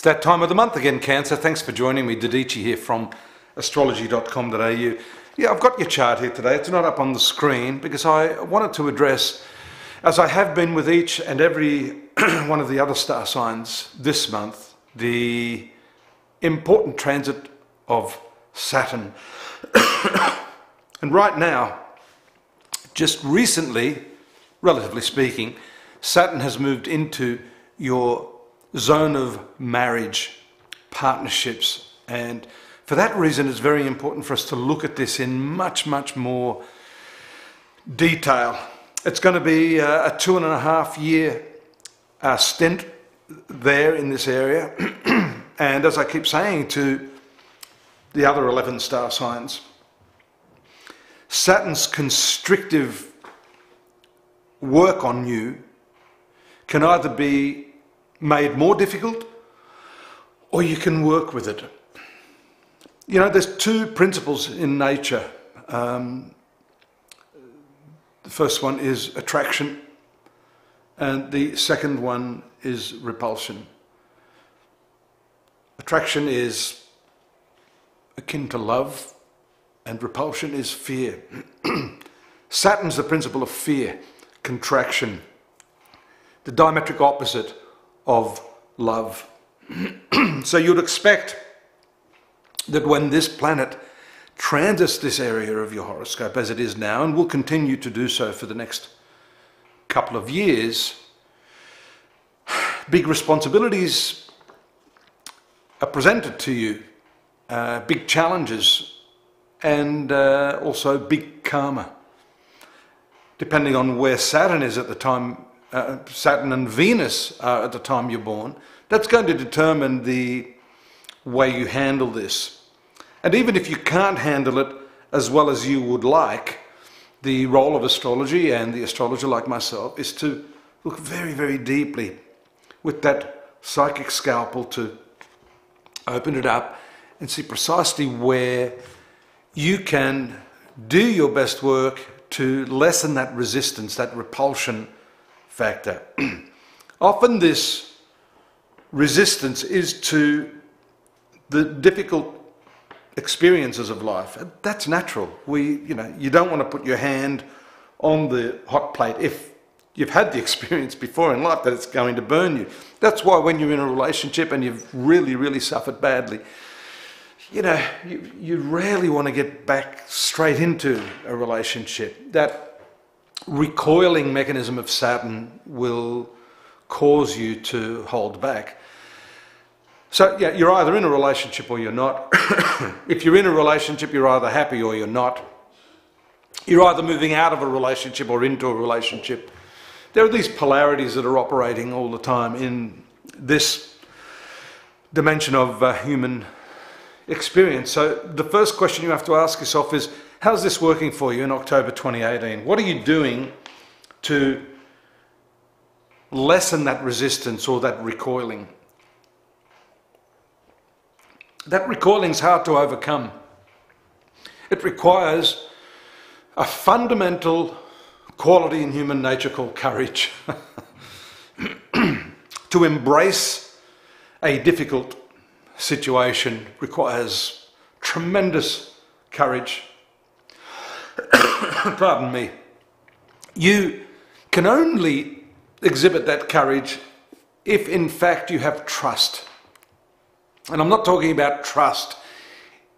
It's that time of the month again, Cancer. Thanks for joining me. Dadhichi here from astrology.com.au. Yeah, I've got your chart here today. It's not up on the screen because I wanted to address, as I have been with each and every one of the other star signs this month, the important transit of Saturn. And right now, just recently, relatively speaking, Saturn has moved into your zone of marriage, partnerships, and for that reason it's very important for us to look at this in much more detail. It's going to be a 2.5 year stint there in this area, and as I keep saying to the other 11 star signs, Saturn's constrictive work on you can either be made more difficult or you can work with it. You know, there's two principles in nature. The first one is attraction and the second one is repulsion. Attraction is akin to love and repulsion is fear. Saturn's the principle of fear, contraction, the diametric opposite of love. So you'd expect that when this planet transits this area of your horoscope as it is now, and will continue to do so for the next couple of years, big responsibilities are presented to you, big challenges, and also big karma. Depending on where Saturn is at the time, Saturn and Venus are at the time you're born, that's going to determine the way you handle this. And even if you can't handle it as well as you would like, the role of astrology and the astrologer like myself is to look very deeply with that psychic scalpel to open it up and see precisely where you can do your best work to lessen that resistance, that repulsion factor. Often this resistance is to the difficult experiences of life. That's natural. You don't want to put your hand on the hot plate if you've had the experience before in life that it's going to burn you. That's why when you're in a relationship and you've really suffered badly, you rarely want to get back straight into a relationship. That recoiling mechanism of Saturn will cause you to hold back. So yeah, you're either in a relationship or you're not. If you're in a relationship, you're either happy or you're not. You're either moving out of a relationship or into a relationship. There are these polarities that are operating all the time in this dimension of human experience. So the first question you have to ask yourself is, how's this working for you in October 2018? What are you doing to lessen that resistance or that recoiling? That recoiling is hard to overcome. It requires a fundamental quality in human nature called courage. To embrace a difficult situation requires tremendous courage. Pardon me. You can only exhibit that courage if in fact you have trust. And I'm not talking about trust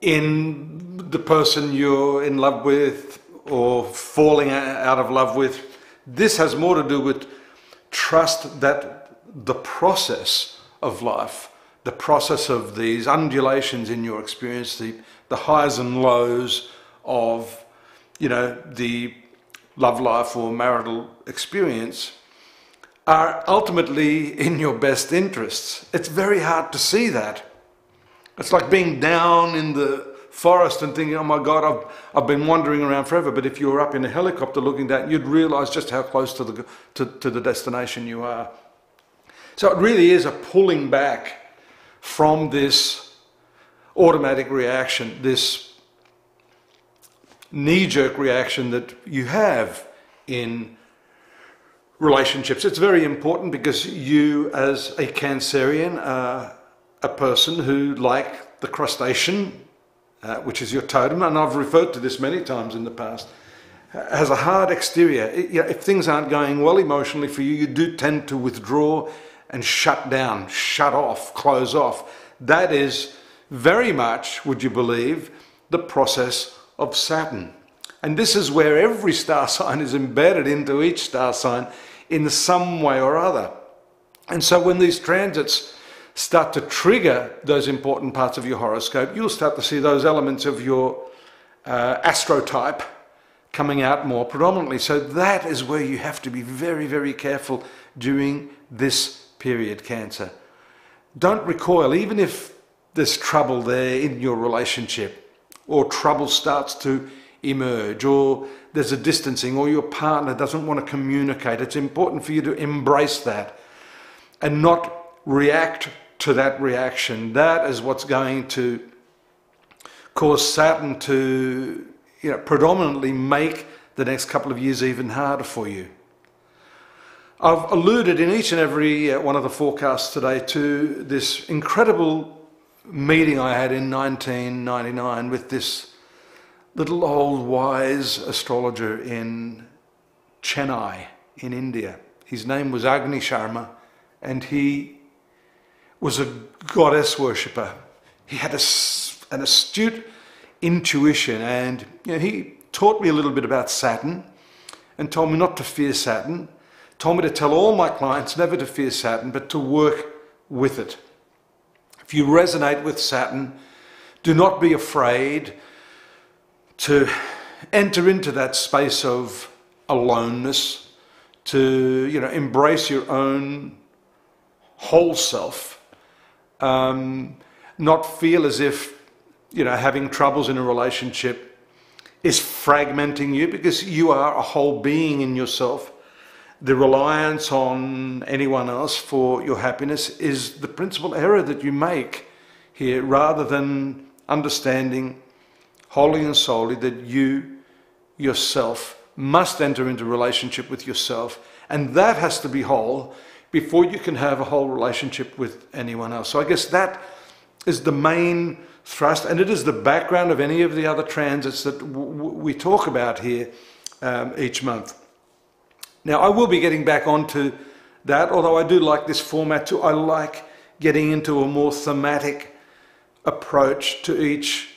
in the person you're in love with or falling out of love with. This has more to do with trust that the process of life, the process of these undulations in your experience, the highs and lows of, the love life or marital experience, are ultimately in your best interests. It's very hard to see that. It's like being down in the forest and thinking, oh my God, I've been wandering around forever. But if you were up in a helicopter looking down, you'd realize just how close to the destination you are. So it really is a pulling back from this automatic reaction, this knee-jerk reaction that you have in relationships. It's very important because you, as a Cancerian, are a person who, like the crustacean, which is your totem, and I've referred to this many times in the past, has a hard exterior. If things aren't going well emotionally for you, you do tend to withdraw and shut down, shut off, close off. That is very much, would you believe, the process of Saturn. And this is where every star sign is embedded into each star sign in some way or other. And so when these transits start to trigger those important parts of your horoscope, you'll start to see those elements of your astrotype coming out more predominantly. So that is where you have to be very, very careful during this period, Cancer. Don't recoil, even if there's trouble there in your relationship, or trouble starts to emerge, or there's a distancing, or your partner doesn't want to communicate. It's important for you to embrace that and not react to that reaction. That is what's going to cause Saturn to predominantly make the next couple of years even harder for you. I've alluded in each and every one of the forecasts today to this incredible meeting I had in 1999 with this little old wise astrologer in Chennai in India. His name was Agni Sharma, and he was a goddess worshipper. He had an astute intuition, and he taught me a little bit about Saturn and told me not to fear Saturn, told me to tell all my clients never to fear Saturn, but to work with it. If you resonate with Saturn, do not be afraid to enter into that space of aloneness, to embrace your own whole self, not feel as if having troubles in a relationship is fragmenting you, because you are a whole being in yourself. The reliance on anyone else for your happiness is the principal error that you make here, rather than understanding wholly and solely that you yourself must enter into relationship with yourself, and that has to be whole before you can have a whole relationship with anyone else. So I guess that is the main thrust, and it is the background of any of the other transits that we talk about here each month. Now, I will be getting back onto that, although I do like this format too. I like getting into a more thematic approach to each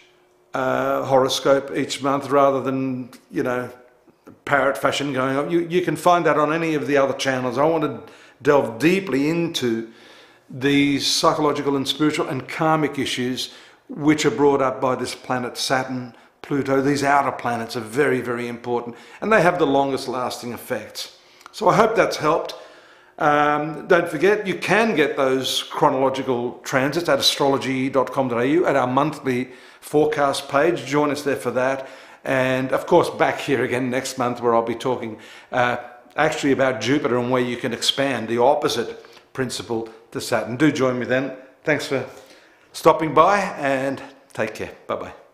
horoscope each month, rather than, parrot fashion going on. You can find that on any of the other channels. I want to delve deeply into these psychological and spiritual and karmic issues which are brought up by this planet Saturn, Pluto. These outer planets are very, very important, and they have the longest lasting effects. So I hope that's helped. Don't forget, you can get those chronological transits at astrology.com.au at our monthly forecast page. Join us there for that. And of course, back here again next month, where I'll be talking actually about Jupiter and where you can expand the opposite principle to Saturn. Do join me then. Thanks for stopping by, and take care. Bye-bye.